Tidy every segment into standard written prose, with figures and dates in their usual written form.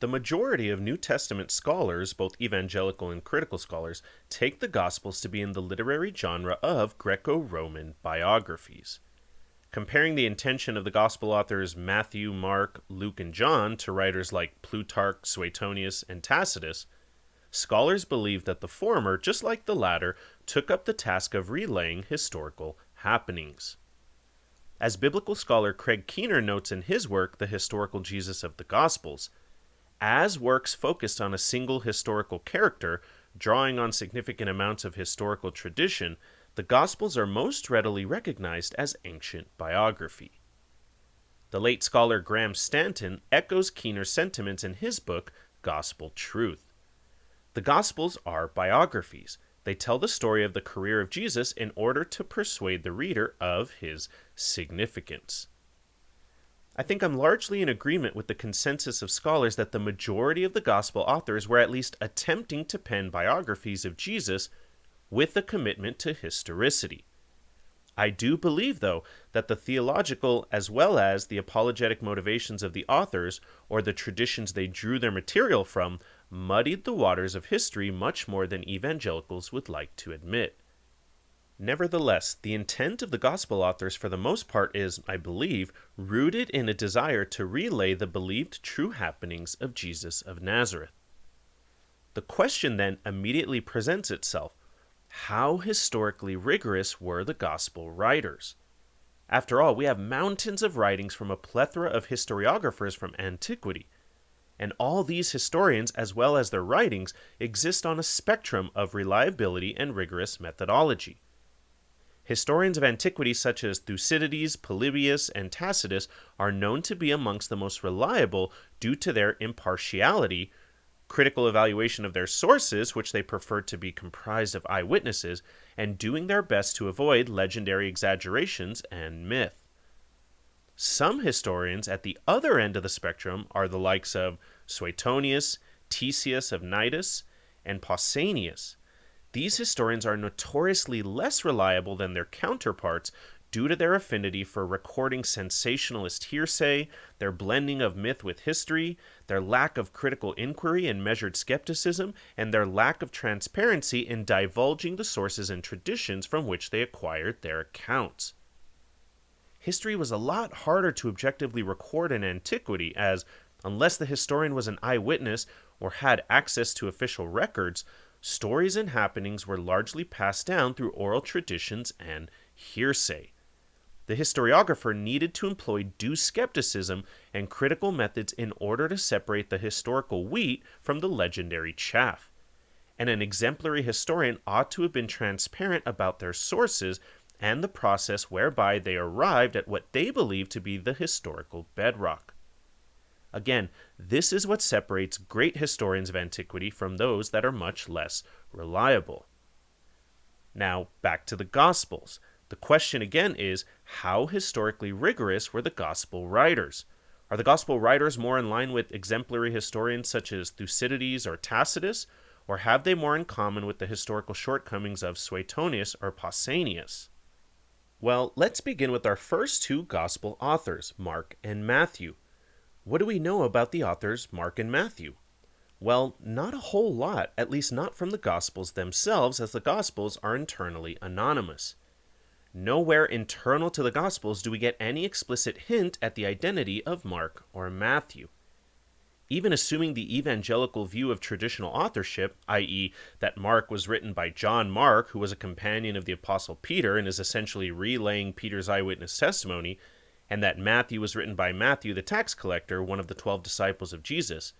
The majority of New Testament scholars, both evangelical and critical scholars, take the Gospels to be in the literary genre of Greco-Roman biographies. Comparing the intention of the Gospel authors Matthew, Mark, Luke, and John to writers like Plutarch, Suetonius, and Tacitus, scholars believe that the former, just like the latter, took up the task of relaying historical happenings. As biblical scholar Craig Keener notes in his work, The Historical Jesus of the Gospels, as works focused on a single historical character, drawing on significant amounts of historical tradition, the Gospels are most readily recognized as ancient biography. The late scholar Graham Stanton echoes Keener's sentiments in his book, Gospel Truth. The Gospels are biographies. They tell the story of the career of Jesus in order to persuade the reader of his significance. I think I'm largely in agreement with the consensus of scholars that the majority of the Gospel authors were at least attempting to pen biographies of Jesus with a commitment to historicity. I do believe, though, that the theological as well as the apologetic motivations of the authors, or the traditions they drew their material from, muddied the waters of history much more than evangelicals would like to admit. Nevertheless, the intent of the Gospel authors for the most part is, I believe, rooted in a desire to relay the believed true happenings of Jesus of Nazareth. The question then immediately presents itself: how historically rigorous were the Gospel writers? After all, we have mountains of writings from a plethora of historiographers from antiquity, and all these historians, as well as their writings, exist on a spectrum of reliability and rigorous methodology. Historians of antiquity such as Thucydides, Polybius, and Tacitus are known to be amongst the most reliable due to their impartiality, critical evaluation of their sources, which they preferred to be comprised of eyewitnesses, and doing their best to avoid legendary exaggerations and myth. Some historians at the other end of the spectrum are the likes of Suetonius, Ctesias of Cnidus, and Pausanias. These historians are notoriously less reliable than their counterparts due to their affinity for recording sensationalist hearsay, their blending of myth with history, their lack of critical inquiry and measured skepticism, and their lack of transparency in divulging the sources and traditions from which they acquired their accounts. History was a lot harder to objectively record in antiquity, as, unless the historian was an eyewitness or had access to official records, stories and happenings were largely passed down through oral traditions and hearsay. The historiographer needed to employ due skepticism and critical methods in order to separate the historical wheat from the legendary chaff. And an exemplary historian ought to have been transparent about their sources and the process whereby they arrived at what they believed to be the historical bedrock. Again, this is what separates great historians of antiquity from those that are much less reliable. Now, back to the Gospels. The question again is, how historically rigorous were the Gospel writers? Are the Gospel writers more in line with exemplary historians such as Thucydides or Tacitus, or have they more in common with the historical shortcomings of Suetonius or Pausanias? Well, let's begin with our first two Gospel authors, Mark and Matthew. What do we know about the authors Mark and Matthew? Well, not a whole lot, at least not from the Gospels themselves, as the Gospels are internally anonymous. Nowhere internal to the Gospels do we get any explicit hint at the identity of Mark or Matthew. Even assuming the evangelical view of traditional authorship, i.e., that Mark was written by John Mark, who was a companion of the Apostle Peter and is essentially relaying Peter's eyewitness testimony, and that Matthew was written by Matthew the tax collector, one of the 12 disciples of Jesus,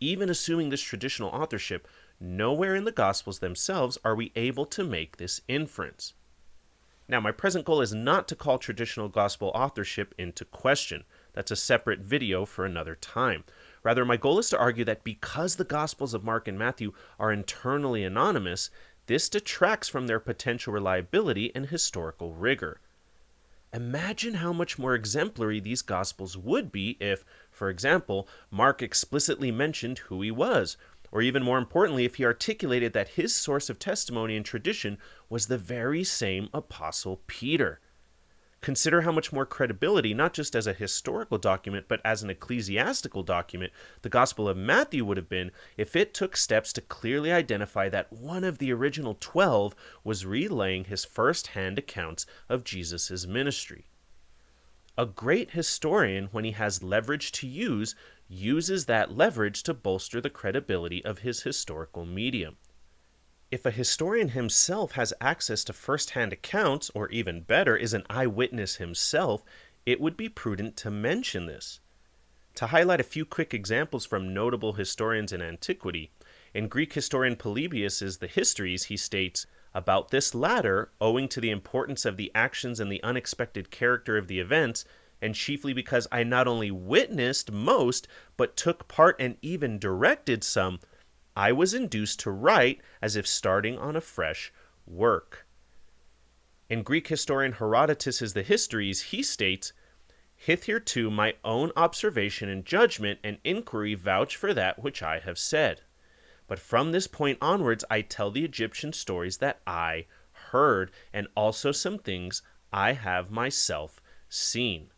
even assuming this traditional authorship, nowhere in the Gospels themselves are we able to make this inference. Now, my present goal is not to call traditional Gospel authorship into question. That's a separate video for another time. Rather, my goal is to argue that because the Gospels of Mark and Matthew are internally anonymous, this detracts from their potential reliability and historical rigor. Imagine how much more exemplary these Gospels would be if, for example, Mark explicitly mentioned who he was, or even more importantly, if he articulated that his source of testimony and tradition was the very same Apostle Peter. Consider how much more credibility, not just as a historical document, but as an ecclesiastical document, the Gospel of Matthew would have been if it took steps to clearly identify that one of the original 12 was relaying his first-hand accounts of Jesus' ministry. A great historian, when he has leverage to use, uses that leverage to bolster the credibility of his historical medium. If a historian himself has access to first-hand accounts, or even better, is an eyewitness himself, it would be prudent to mention this. To highlight a few quick examples from notable historians in antiquity, in Greek historian Polybius's The Histories, he states, "About this latter, owing to the importance of the actions and the unexpected character of the events, and chiefly because I not only witnessed most, but took part and even directed some, I was induced to write as if starting on a fresh work." In Greek historian Herodotus's The Histories, he states, "Hitherto my own observation and judgment and inquiry vouch for that which I have said. But from this point onwards I tell the Egyptian stories that I heard, and also some things I have myself seen."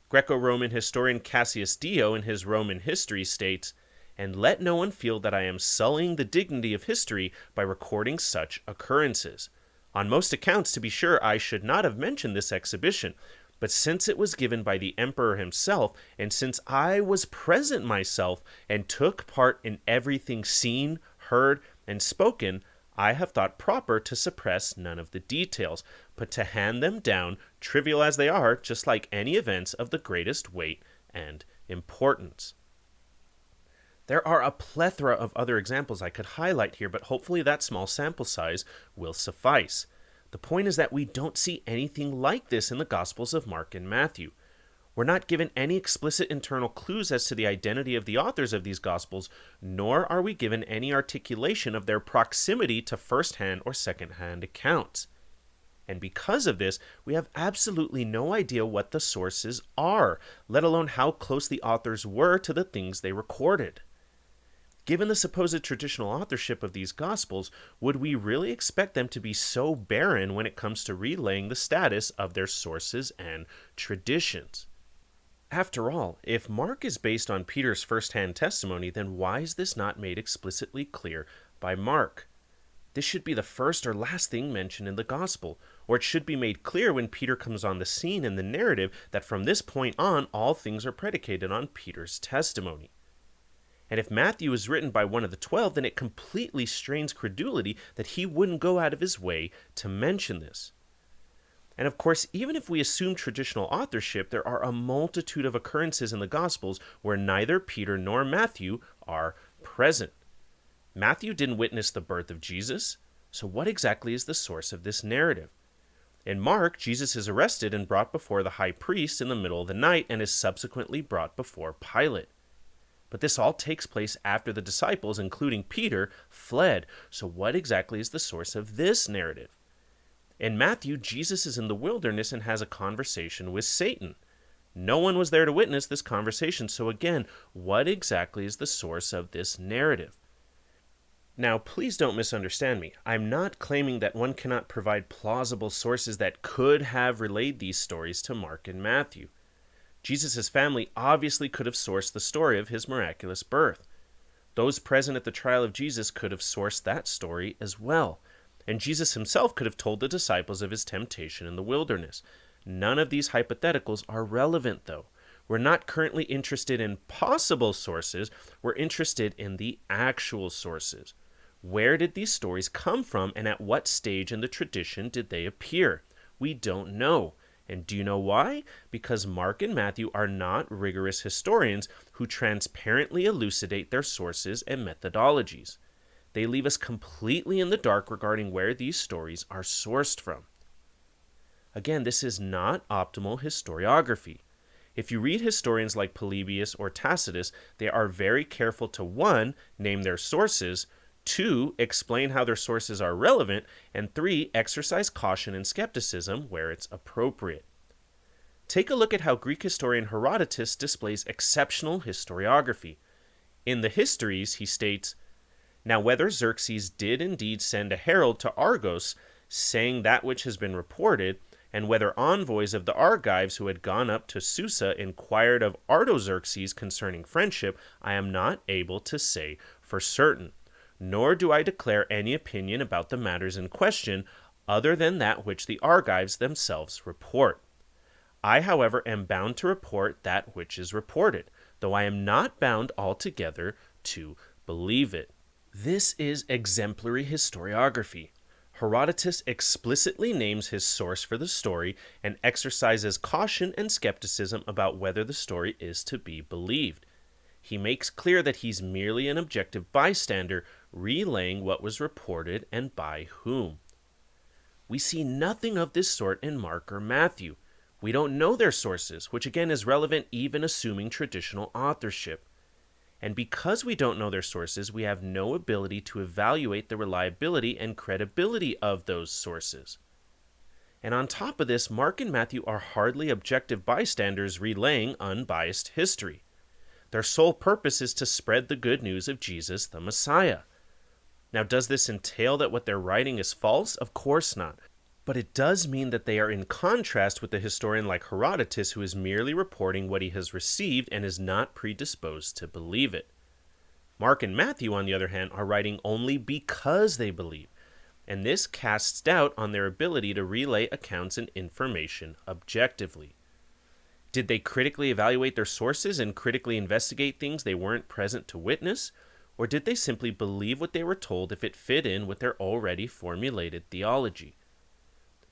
Greco-Roman historian Cassius Dio in his Roman History states, "And let no one feel that I am sullying the dignity of history by recording such occurrences. On most accounts, to be sure, I should not have mentioned this exhibition, but since it was given by the emperor himself, and since I was present myself, and took part in everything seen, heard, and spoken, I have thought proper to suppress none of the details, but to hand them down, trivial as they are, just like any events of the greatest weight and importance." There are a plethora of other examples I could highlight here, but hopefully that small sample size will suffice. The point is that we don't see anything like this in the Gospels of Mark and Matthew. We're not given any explicit internal clues as to the identity of the authors of these Gospels, nor are we given any articulation of their proximity to first-hand or second-hand accounts. And because of this, we have absolutely no idea what the sources are, let alone how close the authors were to the things they recorded. Given the supposed traditional authorship of these Gospels, would we really expect them to be so barren when it comes to relaying the status of their sources and traditions? After all, if Mark is based on Peter's first-hand testimony, then why is this not made explicitly clear by Mark? This should be the first or last thing mentioned in the Gospel, or it should be made clear when Peter comes on the scene in the narrative that from this point on, all things are predicated on Peter's testimony. And if Matthew is written by one of the 12, then it completely strains credulity that he wouldn't go out of his way to mention this. And of course, even if we assume traditional authorship, there are a multitude of occurrences in the Gospels where neither Peter nor Matthew are present. Matthew didn't witness the birth of Jesus, so what exactly is the source of this narrative? In Mark, Jesus is arrested and brought before the high priest in the middle of the night and is subsequently brought before Pilate. But this all takes place after the disciples, including Peter, fled. So what exactly is the source of this narrative? In Matthew, Jesus is in the wilderness and has a conversation with Satan. No one was there to witness this conversation, so again, what exactly is the source of this narrative? Now, please don't misunderstand me. I'm not claiming that one cannot provide plausible sources that could have relayed these stories to Mark and Matthew. Jesus' family obviously could have sourced the story of his miraculous birth. Those present at the trial of Jesus could have sourced that story as well. And Jesus himself could have told the disciples of his temptation in the wilderness. None of these hypotheticals are relevant, though. We're not currently interested in possible sources. We're interested in the actual sources. Where did these stories come from, and at what stage in the tradition did they appear? We don't know. And do you know why? Because Mark and Matthew are not rigorous historians who transparently elucidate their sources and methodologies. They leave us completely in the dark regarding where these stories are sourced from. Again, this is not optimal historiography. If you read historians like Polybius or Tacitus, they are very careful to 1. Name their sources, 2. Explain how their sources are relevant, and 3. Exercise caution and skepticism where it's appropriate. Take a look at how Greek historian Herodotus displays exceptional historiography. In the Histories, he states, "Now whether Xerxes did indeed send a herald to Argos, saying that which has been reported, and whether envoys of the Argives who had gone up to Susa inquired of Artaxerxes concerning friendship, I am not able to say for certain, nor do I declare any opinion about the matters in question, other than that which the Argives themselves report. I, however, am bound to report that which is reported, though I am not bound altogether to believe it. This is exemplary historiography. Herodotus explicitly names his source for the story and exercises caution and skepticism about whether the story is to be believed. He makes clear that he's merely an objective bystander, relaying what was reported and by whom. We see nothing of this sort in Mark or Matthew. We don't know their sources, which again is relevant even assuming traditional authorship. And because we don't know their sources, we have no ability to evaluate the reliability and credibility of those sources. And on top of this, Mark and Matthew are hardly objective bystanders relaying unbiased history. Their sole purpose is to spread the good news of Jesus the Messiah. Now, does this entail that what they're writing is false? Of course not. But it does mean that they are in contrast with a historian like Herodotus, who is merely reporting what he has received and is not predisposed to believe it. Mark and Matthew, on the other hand, are writing only because they believe, and this casts doubt on their ability to relay accounts and information objectively. Did they critically evaluate their sources and critically investigate things they weren't present to witness? Or did they simply believe what they were told if it fit in with their already formulated theology?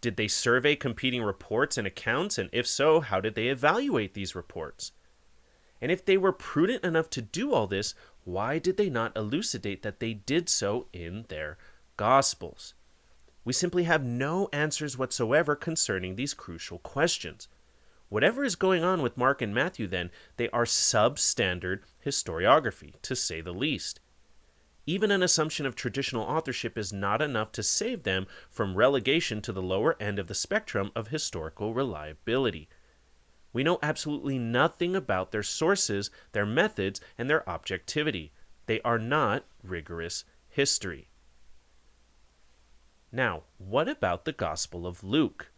Did they survey competing reports and accounts, and if so, how did they evaluate these reports? And if they were prudent enough to do all this, why did they not elucidate that they did so in their Gospels? We simply have no answers whatsoever concerning these crucial questions. Whatever is going on with Mark and Matthew, then, they are substandard historiography, to say the least. Even an assumption of traditional authorship is not enough to save them from relegation to the lower end of the spectrum of historical reliability. We know absolutely nothing about their sources, their methods, and their objectivity. They are not rigorous history. Now, what about the Gospel of Luke?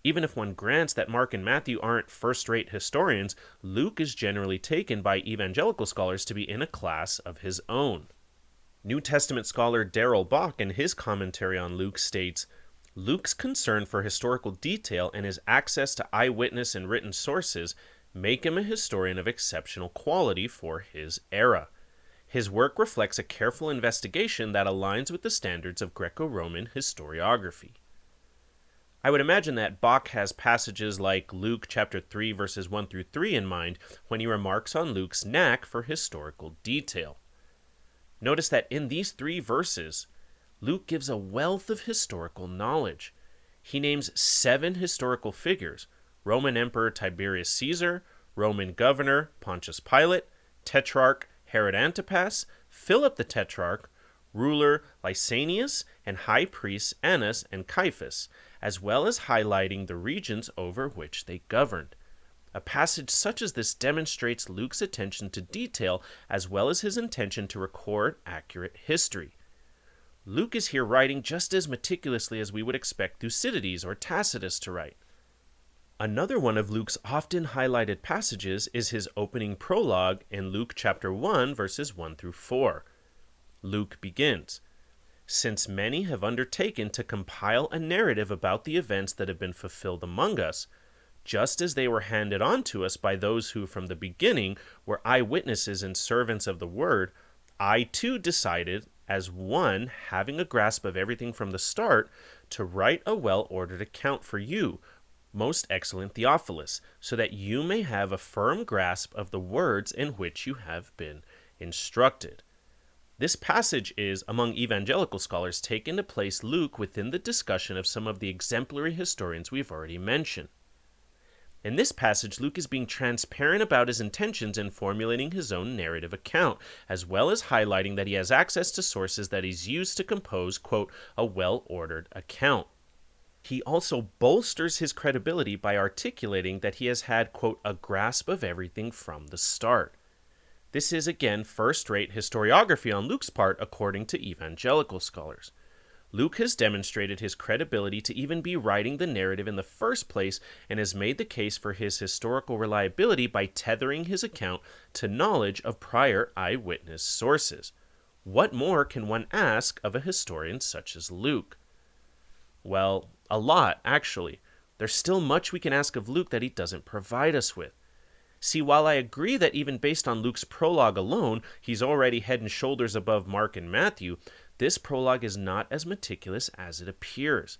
Even if one grants that Mark and Matthew aren't first-rate historians, Luke is generally taken by evangelical scholars to be in a class of his own. New Testament scholar Darrell Bock, in his commentary on Luke, states, Luke's concern for historical detail and his access to eyewitness and written sources make him a historian of exceptional quality for his era. His work reflects a careful investigation that aligns with the standards of Greco-Roman historiography. I would imagine that Bock has passages like Luke chapter 3 verses 1 through 3 in mind when he remarks on Luke's knack for historical detail. Notice that in these 3 verses, Luke gives a wealth of historical knowledge. He names 7 historical figures: Roman Emperor Tiberius Caesar, Roman Governor Pontius Pilate, Tetrarch Herod Antipas, Philip the Tetrarch, ruler Lysanias, and high priests Annas and Caiaphas, as well as highlighting the regions over which they governed. A passage such as this demonstrates Luke's attention to detail as well as his intention to record accurate history. Luke is here writing just as meticulously as we would expect Thucydides or Tacitus to write. Another one of Luke's often highlighted passages is his opening prologue in Luke chapter 1 verses 1 through 4. Luke begins, "Since many have undertaken to compile a narrative about the events that have been fulfilled among us, just as they were handed on to us by those who from the beginning were eyewitnesses and servants of the word, I too decided, as one having a grasp of everything from the start, to write a well-ordered account for you, most excellent Theophilus, so that you may have a firm grasp of the words in which you have been instructed." This passage is, among evangelical scholars, taken to place Luke within the discussion of some of the exemplary historians we've already mentioned. In this passage, Luke is being transparent about his intentions in formulating his own narrative account, as well as highlighting that he has access to sources that he's used to compose, quote, a well-ordered account. He also bolsters his credibility by articulating that he has had, quote, a grasp of everything from the start. This is, again, first-rate historiography on Luke's part, according to evangelical scholars. Luke has demonstrated his credibility to even be writing the narrative in the first place and has made the case for his historical reliability by tethering his account to knowledge of prior eyewitness sources. What more can one ask of a historian such as Luke? Well, a lot, actually. There's still much we can ask of Luke that he doesn't provide us with. See, while I agree that even based on Luke's prologue alone, he's already head and shoulders above Mark and Matthew, this prologue is not as meticulous as it appears.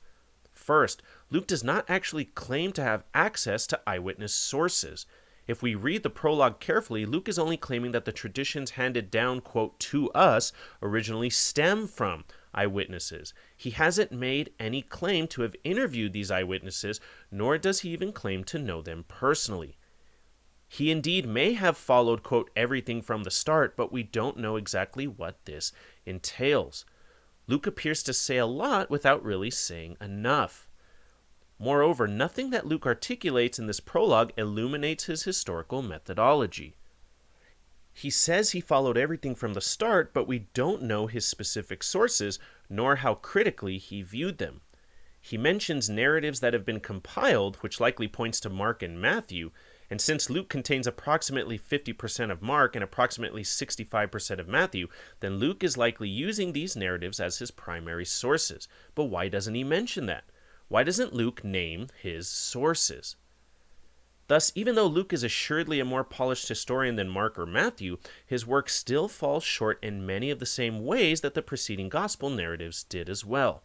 First, Luke does not actually claim to have access to eyewitness sources. If we read the prologue carefully, Luke is only claiming that the traditions handed down, quote, to us originally stem from eyewitnesses. He hasn't made any claim to have interviewed these eyewitnesses, nor does he even claim to know them personally. He indeed may have followed, quote, everything from the start, but we don't know exactly what this entails. Luke appears to say a lot without really saying enough. Moreover, nothing that Luke articulates in this prologue illuminates his historical methodology. He says he followed everything from the start, but we don't know his specific sources, nor how critically he viewed them. He mentions narratives that have been compiled, which likely points to Mark and Matthew, and since Luke contains approximately 50% of Mark and approximately 65% of Matthew, then Luke is likely using these narratives as his primary sources. But why doesn't he mention that? Why doesn't Luke name his sources? Thus, even though Luke is assuredly a more polished historian than Mark or Matthew, his work still falls short in many of the same ways that the preceding gospel narratives did as well.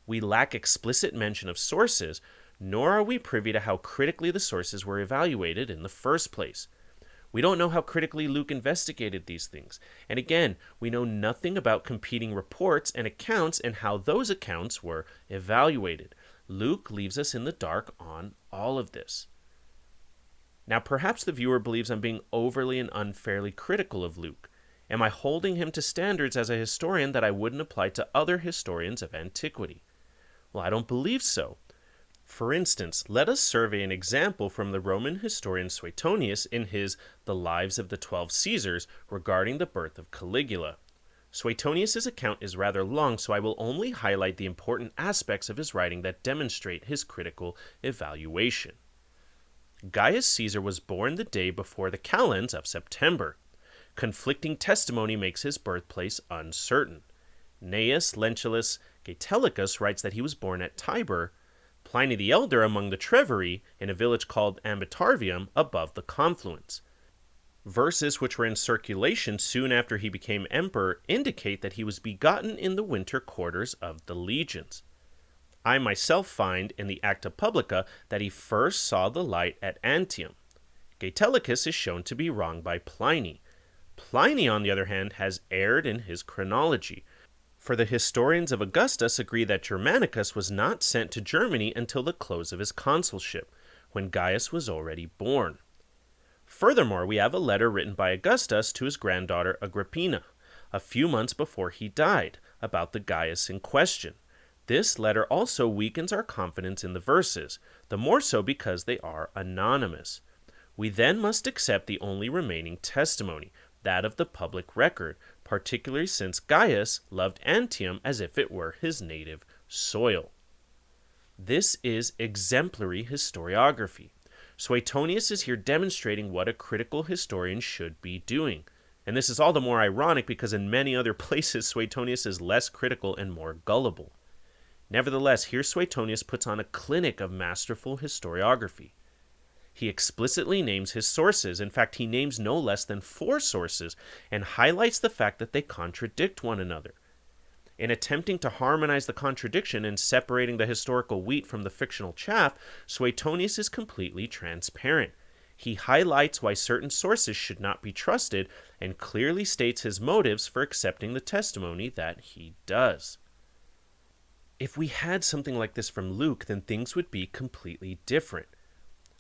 We lack explicit mention of sources, nor are we privy to how critically the sources were evaluated in the first place. We don't know how critically Luke investigated these things, and again, we know nothing about competing reports and accounts and how those accounts were evaluated. Luke leaves us in the dark on all of this. Now, perhaps the viewer believes I'm being overly and unfairly critical of Luke. Am I holding him to standards as a historian that I wouldn't apply to other historians of antiquity? Well, I don't believe so. For instance, let us survey an example from the Roman historian Suetonius in his The Lives of the 12 Caesars regarding the birth of Caligula. Suetonius' account is rather long, so I will only highlight the important aspects of his writing that demonstrate his critical evaluation. Gaius Caesar was born the day before the calends of September. Conflicting testimony makes his birthplace uncertain. Gnaeus Lentulus Gatellicus writes that he was born at Tibur, Pliny the Elder among the Treveri, in a village called Ambitarvium above the confluence. Verses which were in circulation soon after he became emperor indicate that he was begotten in the winter quarters of the legions. I myself find in the Acta Publica that he first saw the light at Antium. Gatellicus is shown to be wrong by Pliny. Pliny, on the other hand, has erred in his chronology, for the historians of Augustus agree that Germanicus was not sent to Germany until the close of his consulship, when Gaius was already born. Furthermore, we have a letter written by Augustus to his granddaughter Agrippina, a few months before he died, about the Gaius in question. This letter also weakens our confidence in the verses, the more so because they are anonymous. We then must accept the only remaining testimony, that of the public record, particularly since Gaius loved Antium as if it were his native soil. This is exemplary historiography. Suetonius is here demonstrating what a critical historian should be doing. And this is all the more ironic because in many other places Suetonius is less critical and more gullible. Nevertheless, here Suetonius puts on a clinic of masterful historiography. He explicitly names his sources. In fact, he names no less than 4 sources and highlights the fact that they contradict one another. In attempting to harmonize the contradiction and separating the historical wheat from the fictional chaff, Suetonius is completely transparent. He highlights why certain sources should not be trusted and clearly states his motives for accepting the testimony that he does. If we had something like this from Luke, then things would be completely different.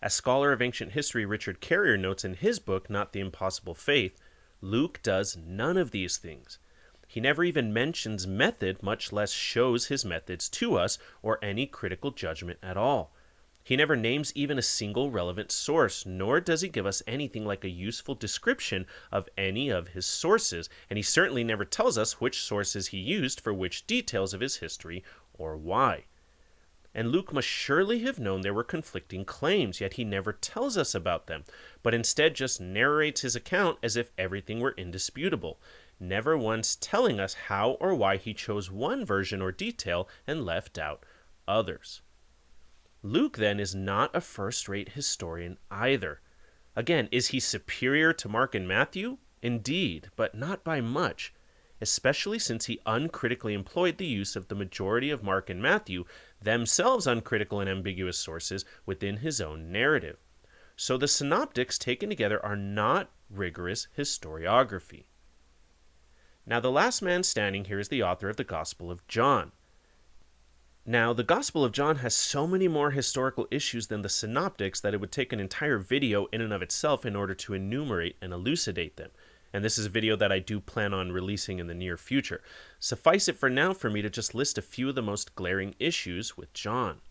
As scholar of ancient history Richard Carrier notes in his book, Not the Impossible Faith, Luke does none of these things. He never even mentions method, much less shows his methods to us, or any critical judgment at all. He never names even a single relevant source, nor does he give us anything like a useful description of any of his sources, and he certainly never tells us which sources he used for which details of his history or why. And Luke must surely have known there were conflicting claims, yet he never tells us about them, but instead just narrates his account as if everything were indisputable, never once telling us how or why he chose one version or detail and left out others. Luke, then, is not a first-rate historian either. Again, is he superior to Mark and Matthew? Indeed, but not by much, especially since he uncritically employed the use of the majority of Mark and Matthew, themselves uncritical and ambiguous sources, within his own narrative. So the synoptics taken together are not rigorous historiography. Now, the last man standing here is the author of the Gospel of John. Now, the Gospel of John has so many more historical issues than the synoptics that it would take an entire video in and of itself in order to enumerate and elucidate them. And this is a video that I do plan on releasing in the near future. Suffice it for now for me to just list a few of the most glaring issues with John.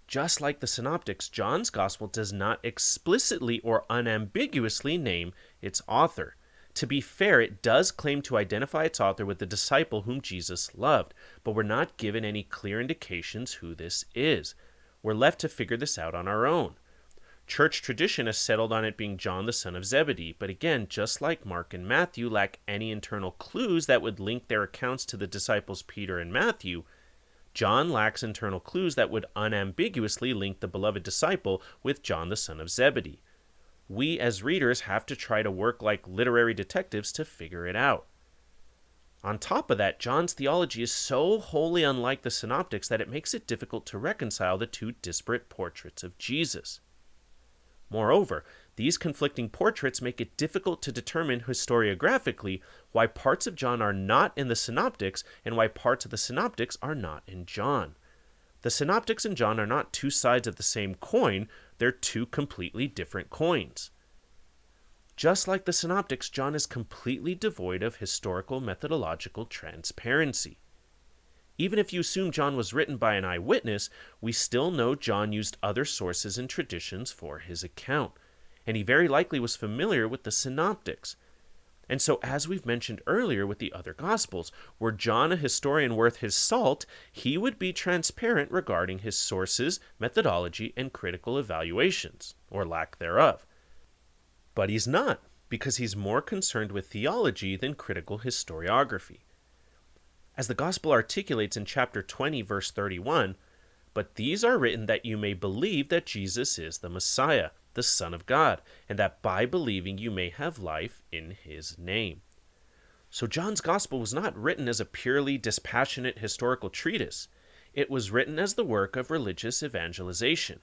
Just like the synoptics, John's Gospel does not explicitly or unambiguously name its author. To be fair, it does claim to identify its author with the disciple whom Jesus loved, but we're not given any clear indications who this is. We're left to figure this out on our own. Church tradition has settled on it being John the son of Zebedee, but again, just like Mark and Matthew lack any internal clues that would link their accounts to the disciples Peter and Matthew, John lacks internal clues that would unambiguously link the beloved disciple with John the son of Zebedee. We as readers have to try to work like literary detectives to figure it out. On top of that, John's theology is so wholly unlike the synoptics that it makes it difficult to reconcile the two disparate portraits of Jesus. Moreover, these conflicting portraits make it difficult to determine historiographically why parts of John are not in the synoptics and why parts of the synoptics are not in John. The synoptics and John are not two sides of the same coin, they're two completely different coins. Just like the synoptics, John is completely devoid of historical methodological transparency. Even if you assume John was written by an eyewitness, we still know John used other sources and traditions for his account, and he very likely was familiar with the synoptics. And so, as we've mentioned earlier with the other Gospels, were John a historian worth his salt, he would be transparent regarding his sources, methodology, and critical evaluations, or lack thereof. But he's not, because he's more concerned with theology than critical historiography. As the Gospel articulates in chapter 20, verse 31, "But these are written that you may believe that Jesus is the Messiah, the Son of God, and that by believing you may have life in his name." So John's Gospel was not written as a purely dispassionate historical treatise. It was written as the work of religious evangelization.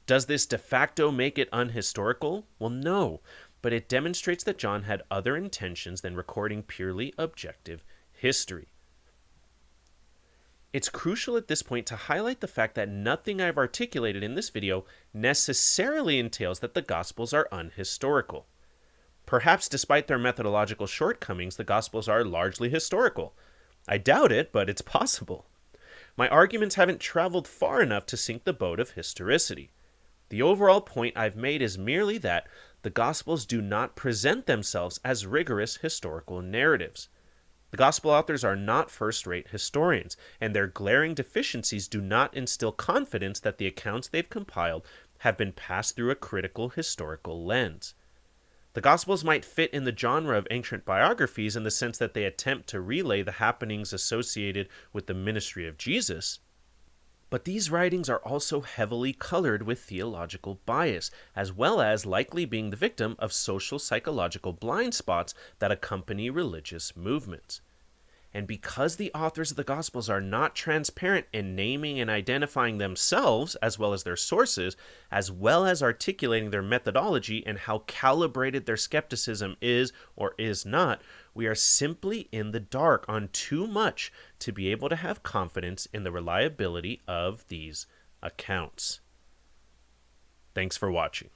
Does this de facto make it unhistorical? Well, no, but it demonstrates that John had other intentions than recording purely objective history. It's crucial at this point to highlight the fact that nothing I've articulated in this video necessarily entails that the Gospels are unhistorical. Perhaps despite their methodological shortcomings, the Gospels are largely historical. I doubt it, but it's possible. My arguments haven't traveled far enough to sink the boat of historicity. The overall point I've made is merely that the Gospels do not present themselves as rigorous historical narratives. The Gospel authors are not first-rate historians, and their glaring deficiencies do not instill confidence that the accounts they've compiled have been passed through a critical historical lens. The Gospels might fit in the genre of ancient biographies in the sense that they attempt to relay the happenings associated with the ministry of Jesus, but these writings are also heavily colored with theological bias, as well as likely being the victim of social psychological blind spots that accompany religious movements. And because the authors of the Gospels are not transparent in naming and identifying themselves, as well as their sources, as well as articulating their methodology and how calibrated their skepticism is or is not, we are simply in the dark on too much to be able to have confidence in the reliability of these accounts. Thanks for watching.